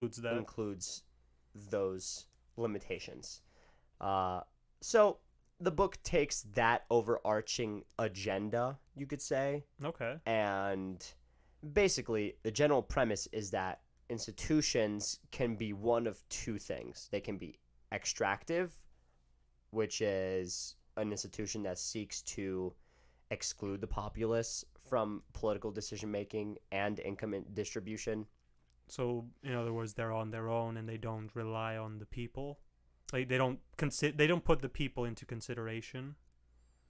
Includes that. includes those limitations. So the book takes that overarching agenda, you could say, Okay. and basically the general premise is that institutions can be one of two things. They can be extractive, which is an institution that seeks to exclude the populace from political decision making and income distribution. So in other words, they're on their own and they don't rely on the people. Like they don't put the people into consideration.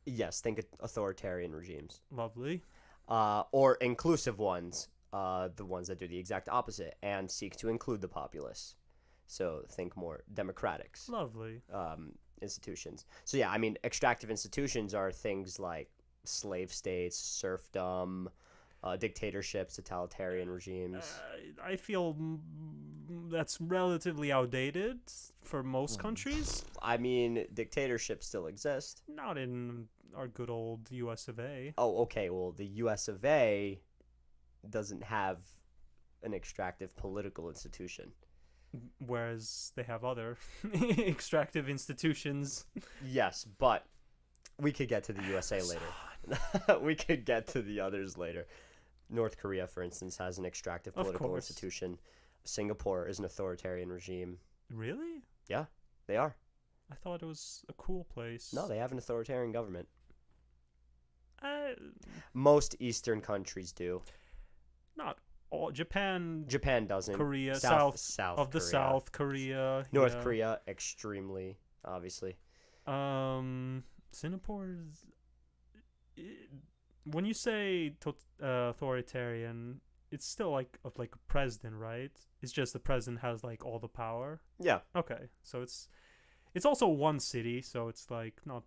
Yes, think authoritarian regimes. Lovely. Or inclusive ones, the ones that do the exact opposite and seek to include the populace. So think more democratics Lovely. institutions. So yeah, I mean, extractive institutions are things like slave states, serfdom, dictatorships, totalitarian regimes. I feel that's relatively outdated for most countries. I mean, dictatorships still exist. Not in our good old U.S. of A. Oh, okay. Well, the U.S. of A doesn't have an extractive political institution. Whereas they have other extractive institutions. Yes, but we could get to the USA later. We could get to the others later. North Korea, for instance, has an extractive political institution. Singapore is an authoritarian regime. Really? Yeah, they are. I thought it was a cool place. No, they have an authoritarian government. Uh, Most Eastern countries do. Not all. Japan, Japan doesn't. Korea, South of the Korea. South Korea, North yeah. Korea, extremely, obviously. Singapore's. When you say authoritarian, it's still like a president, right? It's just the president has like all the power. Yeah. Okay, so it's also one city, so it's like not.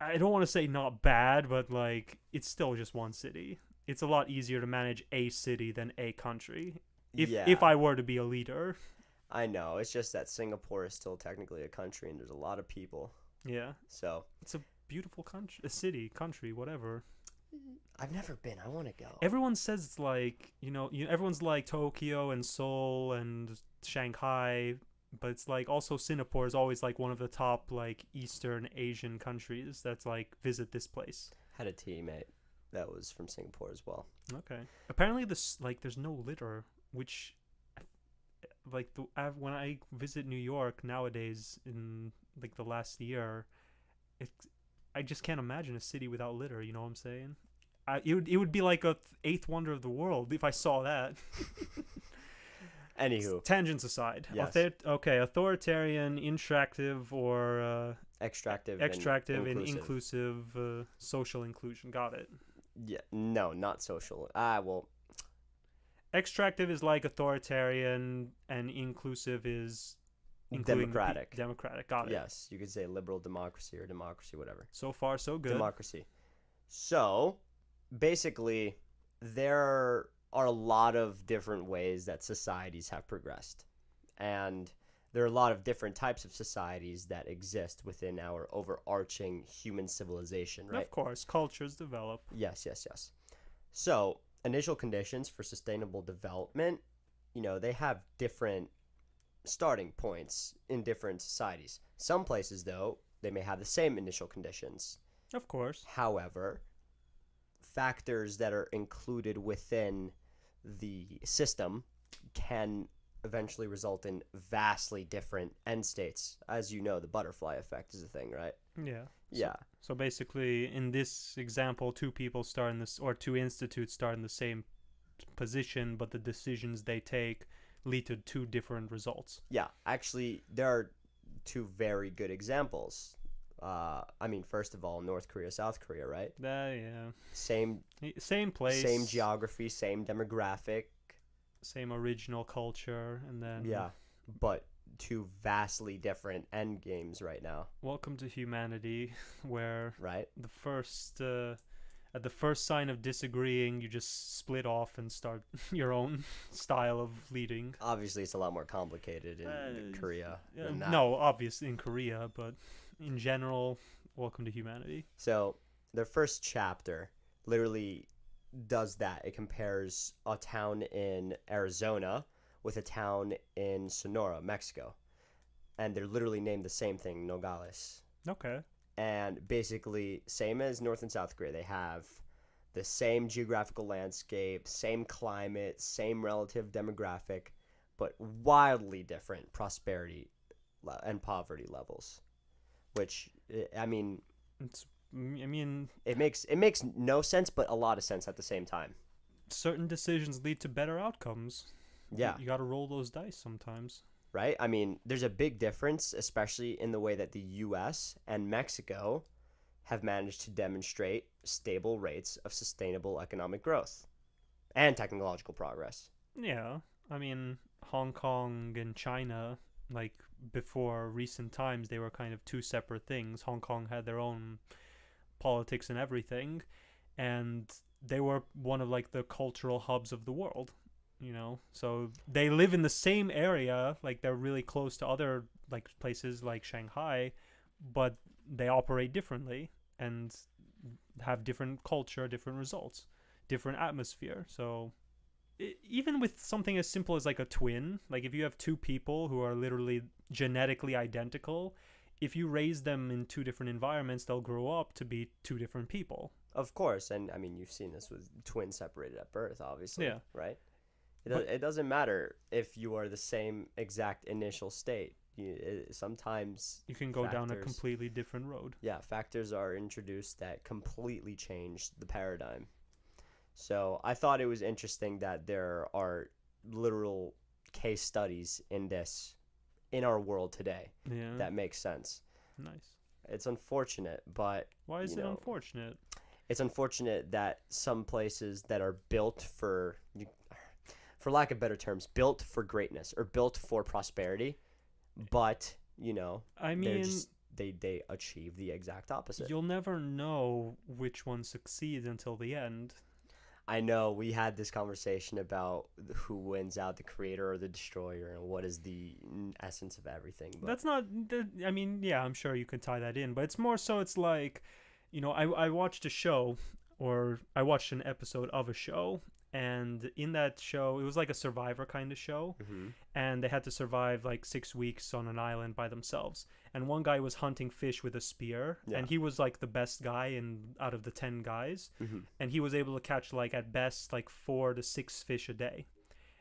I don't want to say not bad, but like it's still just one city. It's a lot easier to manage a city than a country. If I were to be a leader. I know. It's just that Singapore is still technically a country and there's a lot of people. Yeah. So It's a beautiful country, a city, country, whatever. I've never been. I want to go. Everyone says it's like, everyone's like Tokyo and Seoul and Shanghai, but it's like also Singapore is always like one of the top like Eastern Asian countries that's like visit this place. Had a teammate that was from Singapore as well. Okay. Apparently this like there's no litter, which like when I visit New York nowadays in like the last year, it I just can't imagine a city without litter. You know what I'm saying? It would be like a eighth wonder of the world if I saw that. Anywho, Tangents aside, yes. Okay, authoritarian, interactive, or extractive and inclusive, social inclusion. Got it. Yeah, no, not social. Well, Extractive is like authoritarian, and inclusive is democratic. Democratic. Got it. Yes, you could say liberal democracy or democracy, whatever. So far, so good. Democracy. So, basically, there are a lot of different ways that societies have progressed. And there are a lot of different types of societies that exist within our overarching human civilization, right? Of course, cultures develop. Yes. So, initial conditions for sustainable development, they have different starting points in different societies. Some places, though, they may have the same initial conditions. Of course. However, factors that are included within the system can eventually result in vastly different end states. As you know, the butterfly effect is a thing, right? Yeah. Yeah. So basically, in this example, two institutes start in the same position, but the decisions they take lead to two different results. Yeah. Actually, there are two very good examples. First of all, North Korea, South Korea, right? Yeah. Same place. Same geography, same demographic. Same original culture, and then... Yeah, but two vastly different end games right now. Welcome to humanity, where... Right? At the first sign of disagreeing, you just split off and start your own style of leading. Obviously, it's a lot more complicated in Korea than that. No, obviously in Korea, but in general, welcome to humanity. So, the first chapter literally does that. It compares a town in Arizona with a town in Sonora, Mexico, and they're literally named the same thing, Nogales. Okay. And basically, same as North and South Korea, they have the same geographical landscape, same climate, same relative demographic, but wildly different prosperity and poverty levels. Which, I mean, It's, I mean, it makes no sense, but a lot of sense at the same time. certain decisions lead to better outcomes. Yeah. You got to roll those dice sometimes. Right? I mean, there's a big difference, especially in the way that the U.S. and Mexico have managed to demonstrate stable rates of sustainable economic growth and technological progress. Yeah. I mean, Hong Kong and China, like before recent times, they were kind of two separate things. Hong Kong had their own politics and everything, and they were one of like the cultural hubs of the world, so they live in the same area, like they're really close to other like places like Shanghai, but they operate differently and have different culture, different results, different atmosphere. So even with something as simple as like a twin, like if you have two people who are literally genetically identical, if you raise them in two different environments, they'll grow up to be two different people. Of course, and I mean, you've seen this with twins separated at birth, obviously, Yeah. right? But It doesn't matter if you are the same exact initial state. Sometimes you can go down a factors- completely different road. yeah, factors are introduced that completely change the paradigm. So I thought it was interesting that there are literal case studies in this in our world today Yeah. that make sense. Nice. It's unfortunate, but Why is you it know, unfortunate? it's unfortunate that some places that are built for lack of better terms, built for greatness or built for prosperity, but I they're mean, just they achieve the exact opposite. you'll never know which one succeeds until the end. I know we had this conversation about who wins out, the creator or the destroyer, and what is the essence of everything. But That's not. I mean, yeah, I'm sure you can tie that in, but it's more so. It's like, I watched a show, or I watched an episode of a show, and in that show, it was like a Survivor kind of show, and they had to survive like 6 weeks on an island by themselves. And one guy was hunting fish with a spear, Yeah. and he was like the best guy out of the 10 guys, and he was able to catch like at best like 4 to 6 fish a day.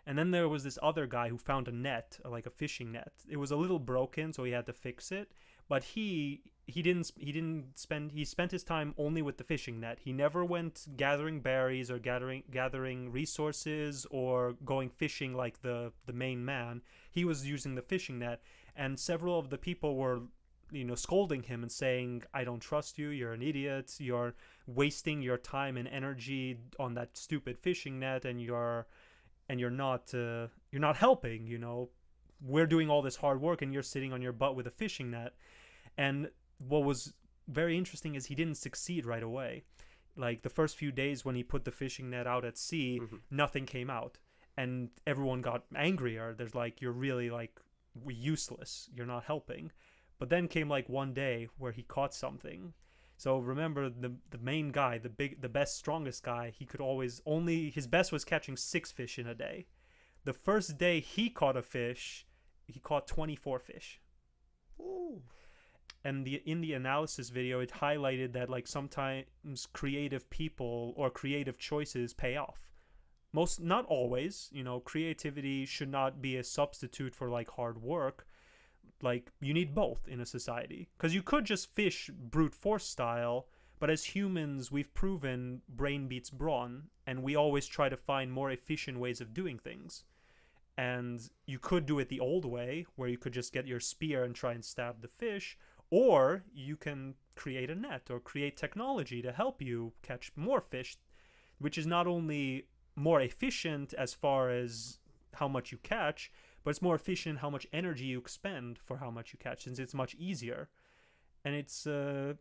And then there was this other guy who found a net, like a fishing net. It was a little broken, so he had to fix it. But he spent his time only with the fishing net. He never went gathering berries or gathering resources or going fishing like the main man. He was using the fishing net, and several of the people were scolding him and saying, "I don't trust you. You're an idiot. You're wasting your time and energy on that stupid fishing net, and you're not helping. We're doing all this hard work and you're sitting on your butt with a fishing net." And what was very interesting is he didn't succeed right away. Like the first few days when he put the fishing net out at sea, nothing came out, and everyone got angrier. There's like, you're really like useless, you're not helping. But then came like one day where he caught something. So remember, the main guy, the best, strongest guy, he could always his best was catching 6 fish in a day. The first day he caught a fish, he caught 24 fish. Ooh. And in the analysis video, it highlighted that like sometimes creative people or creative choices pay off. Not always. Creativity should not be a substitute for like hard work. Like, you need both in a society, because you could just fish brute force style, but as humans, we've proven brain beats brawn, and we always try to find more efficient ways of doing things. And you could do it the old way, where you could just get your spear and try and stab the fish, or you can create a net or create technology to help you catch more fish, which is not only more efficient as far as how much you catch, but it's more efficient how much energy you expend for how much you catch, since it's much easier. And it's the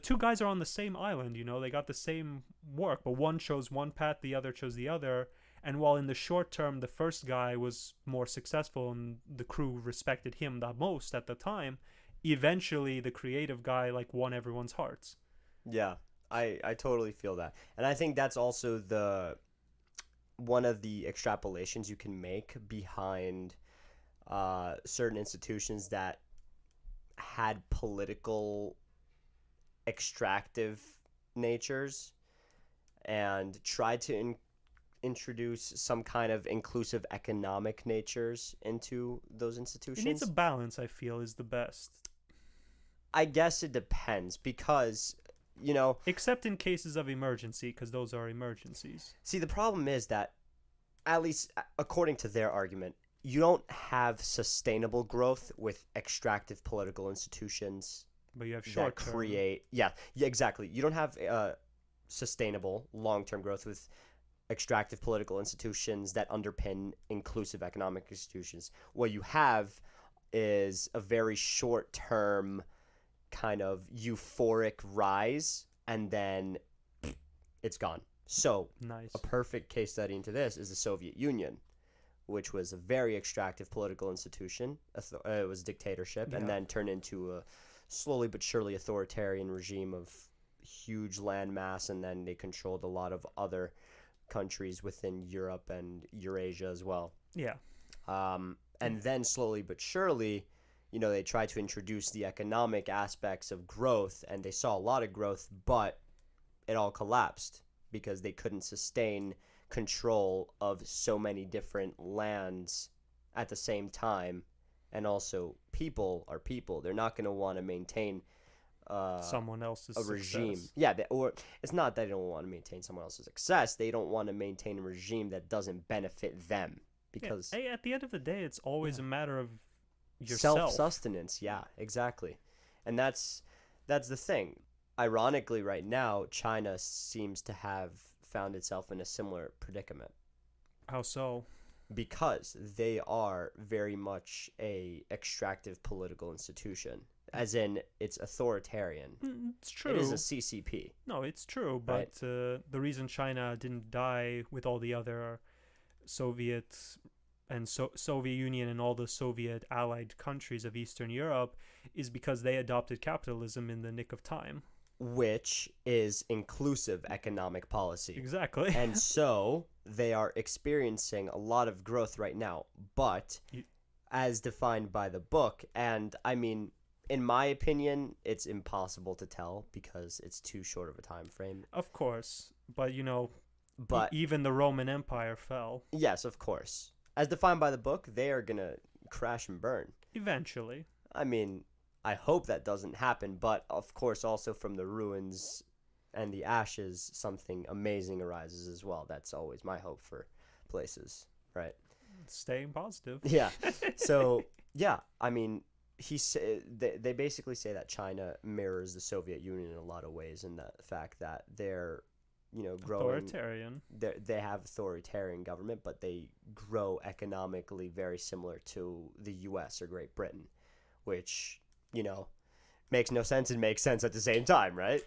two guys are on the same island. They got the same work, but one chose one path, the other chose the other. And while in the short term the first guy was more successful and the crew respected him the most at the time, eventually the creative guy like won everyone's hearts. Yeah, I totally feel that. And I think that's also one of the extrapolations you can make behind certain institutions that had political extractive natures and tried to introduce some kind of inclusive economic natures into those It institutions. needs a balance, I feel, is the best. I guess it depends because, Except in cases of emergency, because those are emergencies. see, the problem is that, at least according to their argument, you don't have sustainable growth with extractive political institutions But you have that short term. create. Yeah, exactly. You don't have sustainable long-term growth with extractive political institutions that underpin inclusive economic institutions. What you have is a very short-term kind of euphoric rise, and then it's gone. So Nice. a perfect case study into this is the Soviet Union, which was a very extractive political institution. It was dictatorship, and Yeah. then turned into a slowly but surely authoritarian regime of huge landmass, and then they controlled a lot of other countries within Europe and Eurasia as well. Yeah. And then slowly but surely, they tried to introduce the economic aspects of growth, and they saw a lot of growth, but it all collapsed because they couldn't sustain control of so many different lands at the same time. And also, people are people. They're not going to want to maintain Someone else's a regime. Yeah, or it's not that they don't want to maintain someone else's success. They don't want to maintain a regime that doesn't benefit them because Hey, at the end of the day, it's always a matter of yourself. self-sustenance. Yeah, exactly. And that's the thing. Ironically, right now, China seems to have found itself in a similar predicament How so? because they are very much a extractive political institution, as in it's authoritarian. It's true. It is a CCP. No, it's true. Right. But the reason China didn't die with all the other Soviet and Soviet Union and all the Soviet allied countries of Eastern Europe is because they adopted capitalism in the nick of time. Which is inclusive economic policy. Exactly. And so they are experiencing a lot of growth right now, but as defined by the book, and I mean, in my opinion, it's impossible to tell because it's too short of a time frame. Of course. But, But even the Roman Empire fell. yes, of course. As defined by the book, they are going to crash and burn. Eventually. I mean, I hope that doesn't happen, but of course, also from the ruins and the ashes, something amazing arises as well. That's always my hope for places, right? Staying positive. Yeah. So, yeah, I mean, they basically say that China mirrors the Soviet Union in a lot of ways, in the fact that they're, growing. Authoritarian. They have authoritarian government, but they grow economically very similar to the U.S. or Great Britain, which, makes no sense and makes sense at the same time, right?